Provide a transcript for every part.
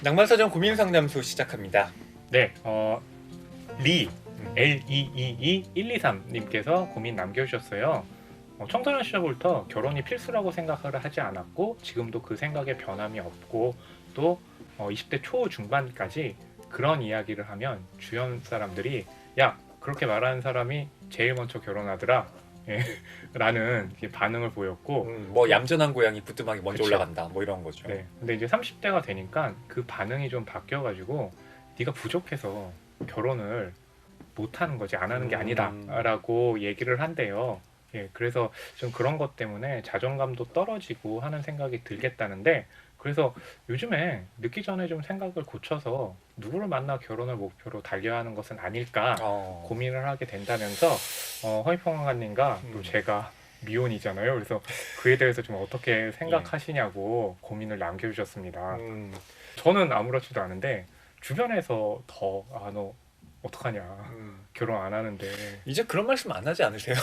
낭만서점 고민상담소 시작합니다. 네, L222-123님께서 고민 남겨주셨어요. 청소년 시절부터 결혼이 필수라고 생각을 하지 않았고 지금도 그 생각에 변함이 없고 또 20대 초중반까지 그런 이야기를 하면 주변 사람들이 야, 그렇게 말하는 사람이 제일 먼저 결혼하더라 예, 라는 반응을 보였고 뭐 얌전한 고양이 부뚜막이 먼저 그쵸. 올라간다 뭐 이런 거죠. 네, 근데 이제 30대가 되니까 그 반응이 좀 바뀌어가지고 네가 부족해서 결혼을 못하는 거지 안 하는 게 아니다라고 얘기를 한대요. 예, 그래서 좀 그런 것 때문에 자존감도 떨어지고 하는 생각이 들겠다는데 그래서 요즘에 늦기 전에 좀 생각을 고쳐서 누구를 만나 결혼을 목표로 달려야 하는 것은 아닐까 고민을 하게 된다면서 허이펑한님과 또 제가 미혼이잖아요. 그래서 그에 대해서 좀 어떻게 생각하시냐고 고민을 남겨주셨습니다. 저는 아무렇지도 않은데 주변에서 너 어떡하냐 결혼 안 하는데 이제 그런 말씀 안 하지 않으세요?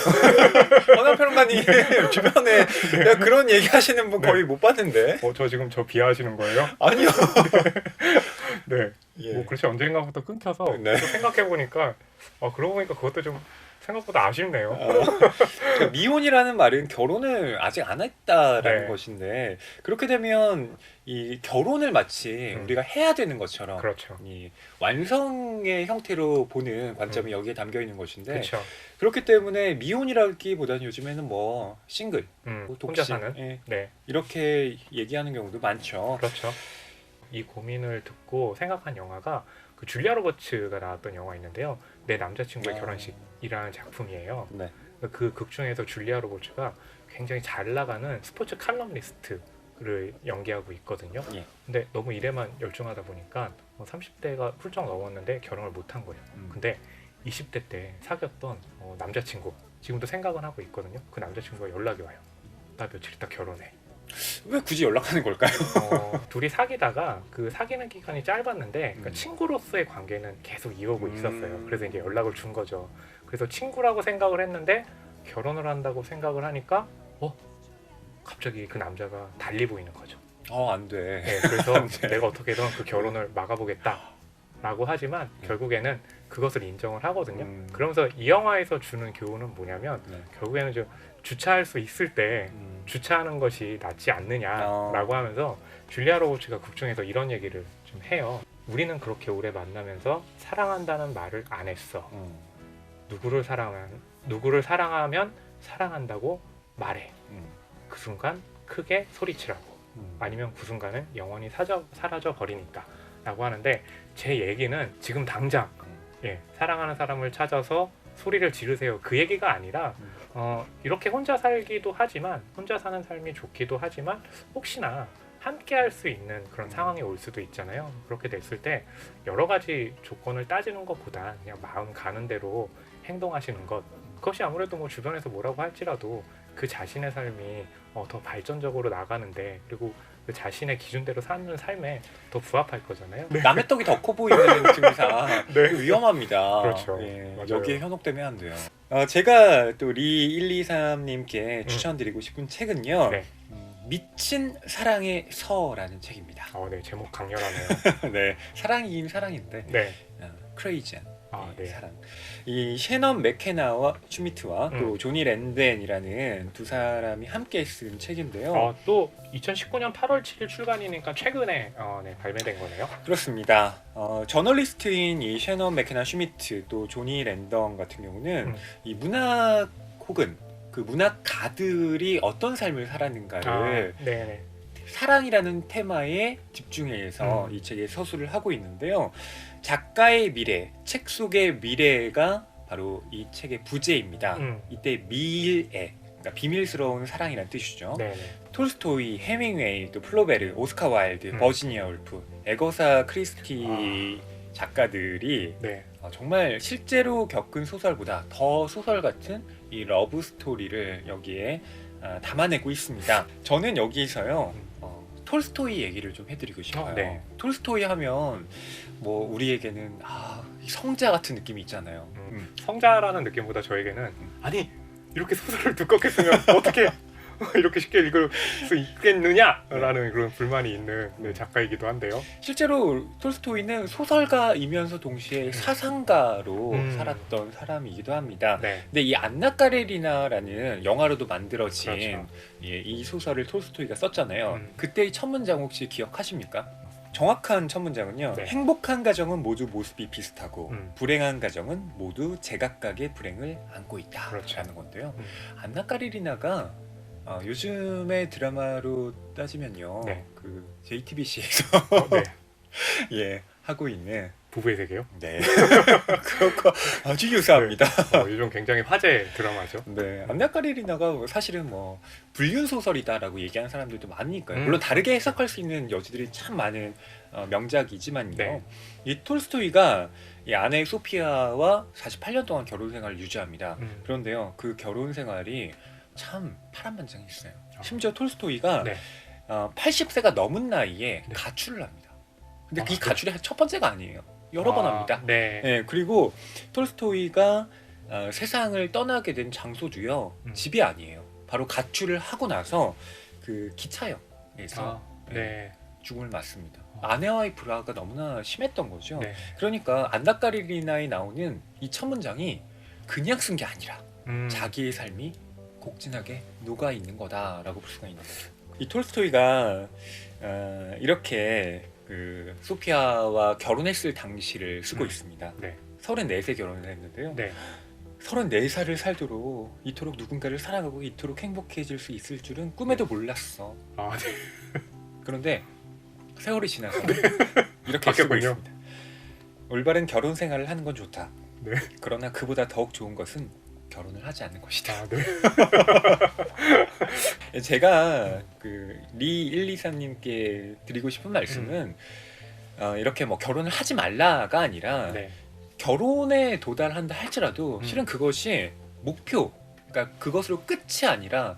허나평론가님 주변에 야, 그런 얘기 하시는 분 거의 못 봤는데. 저 지금 저 비하하시는 거예요? 아니요. 네. 예. 뭐 그렇지 언젠가부터 끊겨서 네. 또 생각해 보니까 그러고 보니까 그것도 좀 생각보다 아쉽네요. 그러니까 미혼이라는 말은 결혼을 아직 안 했다라는 네. 것인데 그렇게 되면 이 결혼을 마치 우리가 해야 되는 것처럼 그렇죠. 이 완성의 형태로 보는 관점이 여기에 담겨 있는 것인데 그렇죠. 그렇기 때문에 미혼이라기보다는 요즘에는 뭐 싱글, 뭐 혼자 독신, 사는. 예, 네. 이렇게 얘기하는 경우도 많죠. 그렇죠. 이 고민을 듣고 생각한 영화가 그 줄리아 로버츠가 나왔던 영화 있는데요. 내 남자친구의 결혼식이라는 작품이에요. 네. 그 극 중에서 줄리아 로버츠가 굉장히 잘 나가는 스포츠 칼럼니스트를 연기하고 있거든요. 예. 근데 너무 일에만 열중하다 보니까 30대가 훌쩍 넘었는데 결혼을 못한 거예요. 근데 20대 때 사귀었던 남자친구 지금도 생각은 하고 있거든요. 그 남자친구가 연락이 와요. 나 며칠 있다 결혼해. 왜 굳이 연락하는 걸까요? 둘이 사귀다가 그 사귀는 기간이 짧았는데 그러니까 음. 친구로서의 관계는 계속 이어오고 있었어요. 그래서 이제 연락을 준 거죠. 그래서 친구라고 생각을 했는데 결혼을 한다고 생각을 하니까 갑자기 그 남자가 달리 보이는 거죠. 안 돼. 네, 그래서 네. 내가 어떻게든 그 결혼을 막아보겠다라고 하지만 결국에는 그것을 인정을 하거든요. 그러면서 이 영화에서 주는 교훈은 뭐냐면 네. 결국에는 좀 주차할 수 있을 때 주차하는 것이 낫지 않느냐라고 하면서 줄리아 로버츠가 극 중에서 이런 얘기를 좀 해요. 우리는 그렇게 오래 만나면서 사랑한다는 말을 안 했어. 누구를 사랑하면 사랑한다고 말해. 그 순간 크게 소리치라고. 아니면 그 순간은 영원히 사라져 버리니까 라고 하는데 제 얘기는 지금 당장 사랑하는 사람을 찾아서 소리를 지르세요 그 얘기가 아니라 이렇게 혼자 살기도 하지만 혼자 사는 삶이 좋기도 하지만 혹시나 함께 할 수 있는 그런 상황이 올 수도 있잖아요. 그렇게 됐을 때 여러 가지 조건을 따지는 것보다 그냥 마음 가는 대로 행동하시는 것, 그것이 아무래도 뭐 주변에서 뭐라고 할지라도 그 자신의 삶이 더 발전적으로 나가는데 그리고 그 자신의 기준대로 사는 삶에 더 부합할 거잖아요. 남의 떡이 더 커 보이는 증상 위험합니다. 그렇죠. 예, 맞아요. 여기에 현혹되면 안 돼요. 제가 또 리123님께 추천드리고 싶은 책은요. 네. 미친 사랑의 서라는 책입니다. 네, 제목 강렬하네요. 네, 사랑이긴 사랑인데 네. 크레이지한 네. 사랑. 이 셰넌 맥케나와 슈미트와 또 조니 랜덴이라는 두 사람이 함께 쓴 책인데요. 또 2019년 8월 7일 출간이니까 최근에 발매된 거네요. 그렇습니다. 저널리스트인 이 셰넌 맥케나 슈미트 또 조니 랜던 같은 경우는 이 문학 혹은 그 문학가들이 어떤 삶을 살았는가를 네네. 사랑이라는 테마에 집중해서 이 책에 서술을 하고 있는데요. 작가의 미래, 책 속의 미래가 바로 이 책의 부제입니다. 이때 미일애, 그러니까 비밀스러운 사랑이라는 뜻이죠. 네네. 톨스토이, 헤밍웨이, 또 플로베르, 오스카 와일드, 버지니아 울프, 에거사 크리스티 작가들이 정말 실제로 겪은 소설보다 더 소설 같은 이 러브 스토리를 여기에 담아내고 있습니다. 저는 여기서요 톨스토이 얘기를 좀 해드리고 싶어요. 네. 톨스토이 하면 뭐 우리에게는 성자 같은 느낌이 있잖아요. 성자라는 느낌보다 저에게는 아니 이렇게 소설을 두껍게 쓰면 어떻게 이렇게 쉽게 읽을 수 있겠느냐라는 그런 불만이 있는 작가이기도 한데요. 실제로 톨스토이는 소설가이면서 동시에 사상가로 살았던 사람이기도 합니다. 네. 근데 이 안나 까레리나라는 영화로도 만들어진 그렇죠. 예, 이 소설을 톨스토이가 썼잖아요. 그때의 첫 문장 혹시 기억하십니까? 정확한 첫 문장은요. 네. 행복한 가정은 모두 모습이 비슷하고 불행한 가정은 모두 제각각의 불행을 안고 있다. 그렇죠. 라는 건데요. 안나 까레리나가 요즘의 드라마로 따지면요. 네. 그 JTBC에서 네. 예, 하고 있는 부부의 세계요? 네. 그것과 아주 유사합니다. 요즘 굉장히 화제 드라마죠. 네. 안나 까레리나가 사실은 뭐 불륜 소설이다라고 얘기하는 사람들도 많으니까요. 물론 다르게 해석할 수 있는 여지들이 참 많은 명작이지만요. 네. 이 톨스토이가 이 아내 소피아와 48년 동안 결혼 생활을 유지합니다. 그런데요, 그 결혼 생활이 참 파란만장했어요. 심지어 톨스토이가 네. 80세가 넘은 나이에 네. 가출을 합니다. 근데 이 가출이 첫 번째가 아니에요. 여러 번 합니다. 네. 네, 그리고 톨스토이가 세상을 떠나게 된 장소도요, 집이 아니에요. 바로 가출을 하고 나서 그 기차역에서 네. 죽음을 맞습니다. 아내와의 불화가 너무나 심했던 거죠. 네. 그러니까 안나 까레리나에 나오는 이 첫 문장이 그냥 쓴 게 아니라 자기의 삶이 곡진하게 녹아 있는 거다라고 볼 수가 있는 거죠. 이 톨스토이가 이렇게 그 소피아와 결혼했을 당시를 쓰고 있습니다. 네. 34세 결혼을 했는데요. 네. 34살을 살도록 이토록 누군가를 사랑하고 이토록 행복해질 수 있을 줄은 꿈에도 몰랐어. 네. 그런데 세월이 지나서 이렇게 쓰고 바뀌었군요. 있습니다. 올바른 결혼 생활을 하는 건 좋다. 네. 그러나 그보다 더욱 좋은 것은 결혼을 하지 않는 것이다. 네. 제가 그 리 123님께 드리고 싶은 말씀은 이렇게 뭐 결혼을 하지 말라가 아니라 네. 결혼에 도달한다 할지라도 실은 그것이 목표, 그러니까 그것으로 끝이 아니라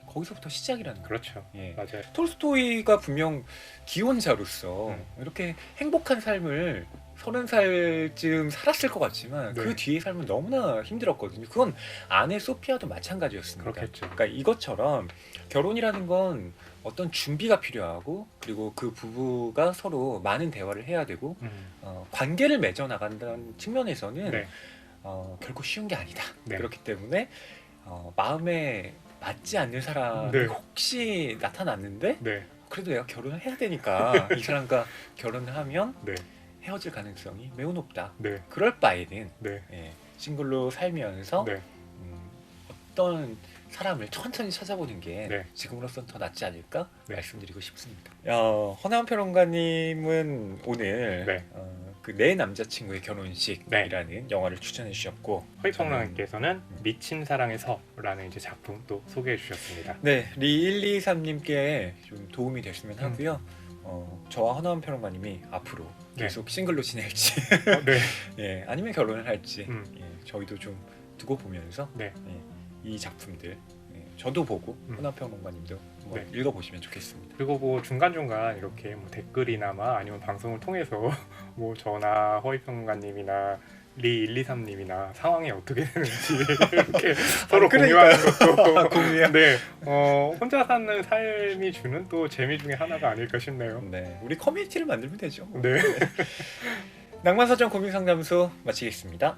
거기서부터 시작이라는 거예요. 그렇죠. 예. 맞아요. 톨스토이가 분명 기혼자로서 이렇게 행복한 삶을 30살쯤 살았을 것 같지만 그 뒤의 삶은 너무나 힘들었거든요. 그건 아내 소피아도 마찬가지였습니다. 그렇겠죠. 그러니까 이것처럼 결혼이라는 건 어떤 준비가 필요하고, 그리고 그 부부가 서로 많은 대화를 해야 되고 관계를 맺어 나간다는 측면에서는 네. 결코 쉬운 게 아니다. 네. 그렇기 때문에 마음에 맞지 않는 사람이 네. 혹시 나타났는데 네. 그래도 내가 결혼을 해야 되니까 이 사람과 결혼을 하면 네. 헤어질 가능성이 매우 높다. 네. 그럴 바에는 네. 싱글로 살면서 네. 어떤 사람을 천천히 찾아보는 게 네. 지금으로선 더 낫지 않을까 네. 말씀드리고 싶습니다. 허나은 평론가님은 오늘 네. 그 내 남자친구의 결혼식이라는 네. 영화를 추천해 주셨고, 허이평론가님께서는 미친 사랑의 서라는 이제 작품 또 소개해 주셨습니다. 네, 리 123님께 좀 도움이 됐으면 하고요. 저와 허나은 평론가님이 앞으로 계속 싱글로 지낼지 네. 예, 아니면 결혼을 할지 예, 저희도 좀 두고 보면서 네. 이 작품들 저도 보고 허나은 평론가님도 네. 읽어보시면 좋겠습니다. 그리고 뭐 중간중간 이렇게 뭐 댓글이나마 아니면 방송을 통해서 뭐 저나 허이평론가님이나 리 123님이나 상황이 어떻게 되는지 이렇게 서로 공유하는 것도 네, 혼자 사는 삶이 주는 또 재미 중에 하나가 아닐까 싶네요. 네, 우리 커뮤니티를 만들면 되죠. 네. 낭만서점 고민상담소 마치겠습니다.